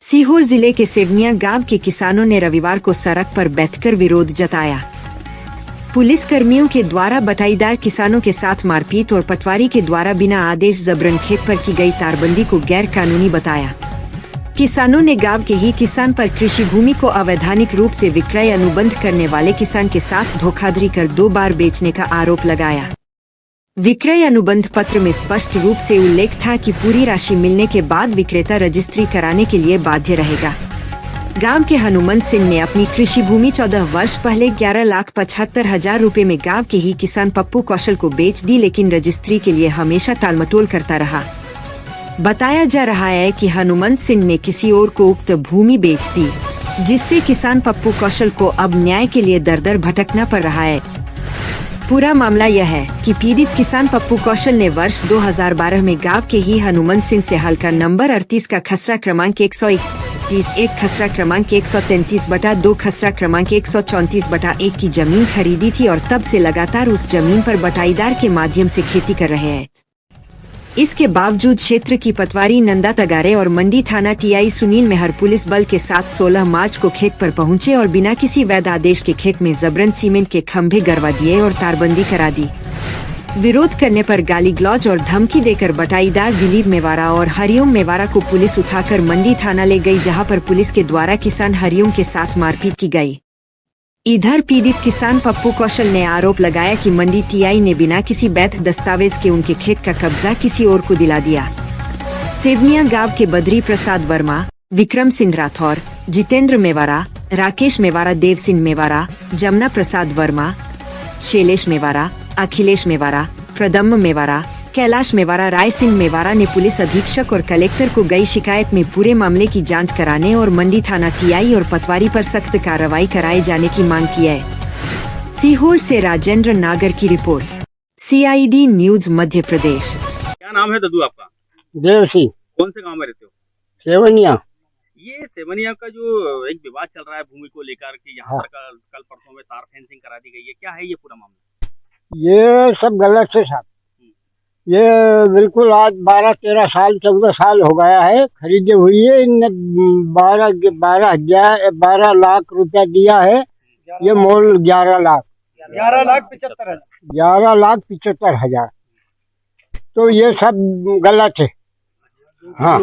सीहोर जिले के सेवनिया गांव के किसानों ने रविवार को सड़क पर बैठकर विरोध जताया। पुलिस कर्मियों के द्वारा बटाईदार किसानों के साथ मारपीट और पटवारी के द्वारा बिना आदेश जबरन खेत पर की गई तारबंदी को गैर कानूनी बताया। किसानों ने गांव के ही किसान पर कृषि भूमि को अवैधानिक रूप से विक्रय अनुबंध करने वाले किसान के साथ धोखाधड़ी कर 2 बार बेचने का आरोप लगाया। विक्रय अनुबंध पत्र में स्पष्ट रूप से उल्लेख था कि पूरी राशि मिलने के बाद विक्रेता रजिस्ट्री कराने के लिए बाध्य रहेगा। गांव के हनुमंत सिंह ने अपनी कृषि भूमि 14 वर्ष पहले 11,75,000 रुपए में गांव के ही किसान पप्पू कौशल को बेच दी, लेकिन रजिस्ट्री के लिए हमेशा टालमटोल करता रहा। बताया जा रहा है कि हनुमंत सिंह ने किसी और को उक्त भूमि बेच दी, जिससे किसान पप्पू कौशल को अब न्याय के लिए दर दर भटकना पड़ रहा है। पूरा मामला यह है कि पीड़ित किसान पप्पू कौशल ने वर्ष 2012 में गांव के ही हनुमंत सिंह से हल्का नंबर 38 का खसरा क्रमांक 131, एक खसरा क्रमांक 133/2, खसरा क्रमांक 134/1 की जमीन खरीदी थी और तब से लगातार उस जमीन पर बटाईदार के माध्यम से खेती कर रहे हैं। इसके बावजूद क्षेत्र की पटवारी नंदा तगारे और मंडी थाना टीआई सुनील मेहर पुलिस बल के साथ 16 मार्च को खेत पर पहुंचे और बिना किसी वैध आदेश के खेत में जबरन सीमेंट के खंभे गड़वा दिए और तारबंदी करा दी। विरोध करने पर गाली गलौज और धमकी देकर बटाईदार दिलीप मेवाड़ा और हरिओम मेवाड़ा को पुलिस उठाकर मंडी थाना ले गई, जहां पर पुलिस के द्वारा किसान हरिओम के साथ मारपीट की गई। इधर पीड़ित किसान पप्पू कौशल ने आरोप लगाया कि मंडी टीआई ने बिना किसी वैध दस्तावेज के उनके खेत का कब्जा किसी और को दिला दिया। सेवनिया गांव के बद्री प्रसाद वर्मा, विक्रम सिंह राठौर, जितेंद्र मेवाड़ा, राकेश मेवाड़ा, देव सिंह मेवाड़ा, जमुना प्रसाद वर्मा, शैलेश मेवाड़ा, अखिलेश मेवाड़ा, प्रदम्म मेवाड़ा, कैलाश मेवाड़ा, राय सिंह मेवाड़ा ने पुलिस अधीक्षक और कलेक्टर को गई शिकायत में पूरे मामले की जांच कराने और मंडी थाना टीआई और पटवारी पर सख्त कार्रवाई कराए जाने की मांग की है। सीहोर से राजेंद्र नागर की report, CID news Madhya Pradesh. क्या नाम है दादू आपका? देव सिंह। कौन से गांव में रहते हो? सेवनिया। ये सेवनिया का जो एक विवाद चल रहा है भूमि को लेकर कि यहाँ पर कल परसों में तार फेंसिंग करा दी गई है, क्या है ये पूरा मामला? ये सब गलत है साहब। ये बिल्कुल आज 12-13 साल 14 साल हो गया है, खरीदे हुई है। इनने 12 लाख रुपया दिया है। ये मोल 11,75,000। तो ये सब गलत है। हाँ,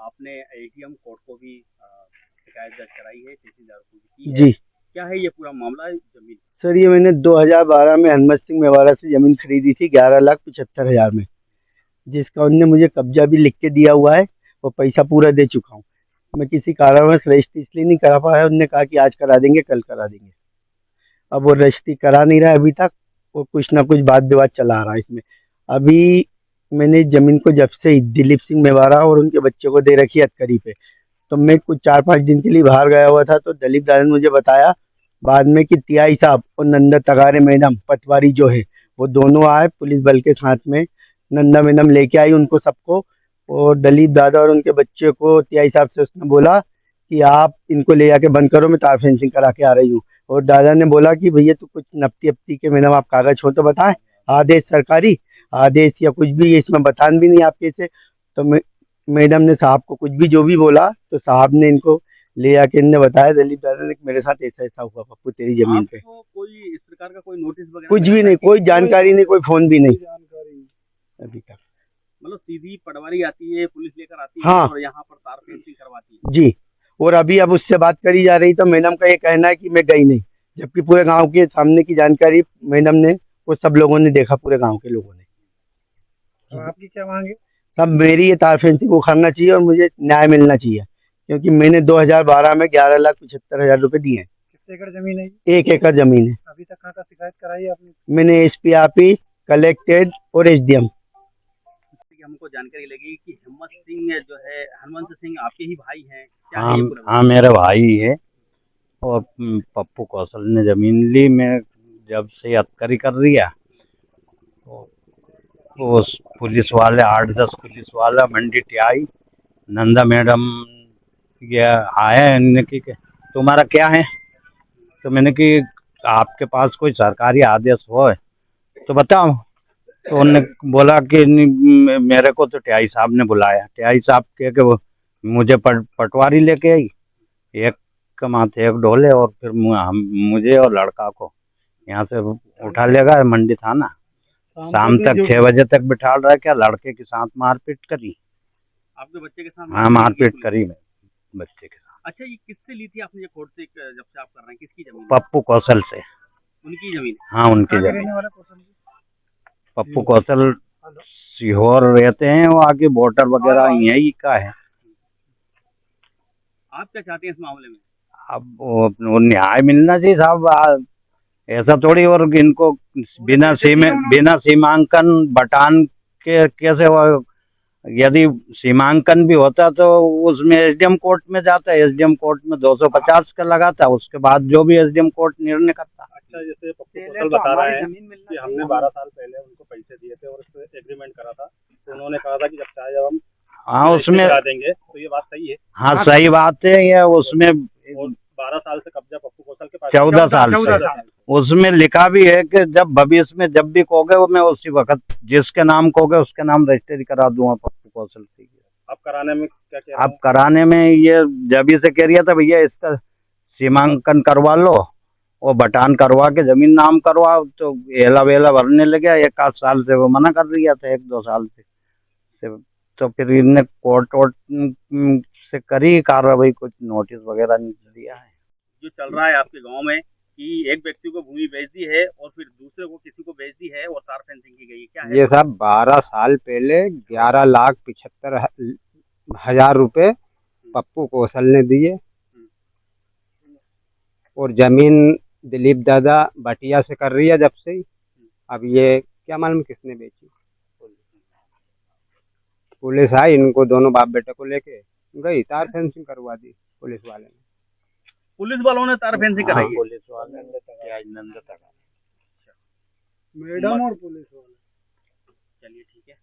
आपने ATM कोर्ट को भी शिकायत दर्ज कराई है, तहसीलदार को भी की है। जी। क्या है ये पूरा मामला? जमीन सर, ये मैंने 2012 में हनुमंत सिंह मेवाड़ा से जमीन खरीदी थी 11,75,000 में, जिसका उन्होंने मुझे कब्जा भी लिख के दिया हुआ है और पैसा पूरा दे चुका हूँ। मैं किसी कारणवश रजिस्ट्री इसलिए नहीं करा पाया। उन्होंने कहा कि आज करा देंगे, कल करा देंगे। अब वो रजिस्ट्री करा नहीं रहा है अभी तक। वो कुछ ना कुछ बात विवाद चला रहा है इसमें। अभी मैंने जमीन को जब से दिलीप सिंह मेवाड़ा और उनके बच्चे को दे रखी है अतकरी पे, तो मैं कुछ 4-5 दिन के लिए बाहर गया हुआ था, तो दिलीप दादा ने मुझे बताया बाद में कि टीआई साहब और नंदा तगारे मैडम पटवारी जो है वो दोनों आए पुलिस बल के साथ में। नंदा मैडम लेके आई उनको सबको, और दिलीप दादा और उनके बच्चे को टीआई साहब से उसने बोला कि आप इनको ले जाके बंद करो, मैं तार फेंसिंग करा के आ रही हूँ। और दादा ने बोला कि भैया तो कुछ नपती अपती के मैडम आप कागज हो तो बताएं, आदेश सरकारी आदेश या कुछ भी, इसमें बतान भी नहीं आपके से। तो मैडम ने साहब को कुछ भी जो भी बोला, तो साहब ने इनको ले आके इनने बताया दिलीप दादा ने मेरे साथ ऐसा ऐसा हुआ पप्पू तेरी जमीन पे। कोई इस प्रकार का कोई नोटिस वगैरह कुछ भी नहीं, कोई जानकारी नहीं, कोई फोन भी नहीं अभी तक। मतलब सीधी पटवारी आती है, पुलिस लेकर आती है, हाँ, और यहाँ पर तार फेंसिंग करवाती है जी। और अभी अब उससे बात करी जा रही, तो मैडम का ये कहना है कि मैं गई नहीं, जबकि पूरे गांव के सामने की जानकारी मैडम ने, वो सब लोगों ने देखा, पूरे गांव के लोगों ने। तो आपकी क्या मांग है? सब मेरी ये तार फेंसिंग उखाड़ना चाहिए और मुझे न्याय मिलना चाहिए, क्योंकि मैंने 2012 में 11,75,000 रुपए दिए हैं। कितने एकड़ जमीन है? 1 एकड़ जमीन है। अभी तक कहाँ का शिकायत कराई है आपने? मैंने SP ऑफिस, कलेक्टेड और SDM। हमको जानकारी लगी कि हनुमंत सिंह आपके ही भाई हैं। क्या हाँ, है ये पूरा? हाँ, मेरा भाई है। और पप्पू कौशल ने जमीन ली, मैं जब से अतकरी कर दिया, तो पुलिस वाले 8-10 पुलिस वाला मंडी टीआई नंदा मैडम ये आया, इन्होंने कि तुम्हारा क्या है, तो मैंने कि आपके पास कोई सरकारी आदेश हो तो बताओ। तो उन्होंने बोला कि मेरे को तो टियाई साहब ने बुलाया। टियाई साहब कह के वो मुझे पटवारी लेके आई, एक कमाते एक ढोले, और फिर मुझे और लड़का को यहाँ से उठा ले गए मंडी थाना। शाम तक 6 बजे तक बिठा रहा, क्या लड़के के साथ मारपीट करी। आपके बच्चे के साथ? हाँ, मारपीट करी मैं बच्चे के साथ। अच्छा, ये किससे ली थी आपने ये कोर्ट से, जब से आप कर रहे हैं, किसकी जमीन? पप्पू कौशल से। उनकी जमीन? हाँ, उनकी जमीन। पप्पू कौशल सीहोर रहते हैं, वो आगे वोटर वगैरह यही का है। आप क्या चाहते हैं इस मामले में? अब वो न्याय मिलना चाहिए साहब, ऐसा थोड़ी। और इनको बिना सीमांकन बटान के कैसे वो, यदि सीमांकन भी होता तो उसमें एसडीएम कोर्ट में जाता है, एसडीएम कोर्ट में 250 का लगाता, उसके बाद जो भी एसडीएम कोर्ट निर्णय करता। अच्छा, जैसे पप्पू कौशल बता रहा है कि हमने 12 साल पहले उनको पैसे दिए थे और उससे एग्रीमेंट करा था, तो उन्होंने कहा था कि जब चाहे जब हम उसमें देंगे। तो ये बात सही है? हाँ, सही बात है ये। उसमें 12 साल से कब्जा पप्पू कौशल के पास? 14 साल से। उसमें लिखा भी है कि जब भविष्य में जब भी कहोगे वो मैं उसी वक्त जिसके नाम कहोगे उसके नाम रजिस्ट्री करा दूंगा पप्पू कौशल से। अब कराने में क्या कह रहे हैं? अब कराने में ये जब से कह रहा था भैया इसका सीमांकन करवा लो और बटान करवा के जमीन नाम करवाओ, तो एला वेला भरने लगे। 1 आध साल से वो मना कर रहा था, 1-2 साल से। तो फिर इनने कोर्ट वोर्ट से करी कार्रवाई, कुछ नोटिस वगैरह नहीं दिया है। जो चल रहा है आपके गांव में कि एक व्यक्ति को भूमि बेच दी है और फिर दूसरे को किसी को बेच दी है और तार फेंसिंग की गई है, क्या है? ये सब 12 साल पहले 11,75,000 रुपए पप्पू कौशल ने दिए, और जमीन दिलीप दादा बटिया से कर रही है जब से। अब ये क्या मालूम किसने बेची। पुलिस आई, इनको दोनों बाप बेटे को लेके गई, तार फेंसिंग करवा दी पुलिस वाले ने। पुलिस वालों ने तार फेंसिंग कराई है? पुलिस वाले मैडम और पुलिस वाले। चलिए, ठीक है।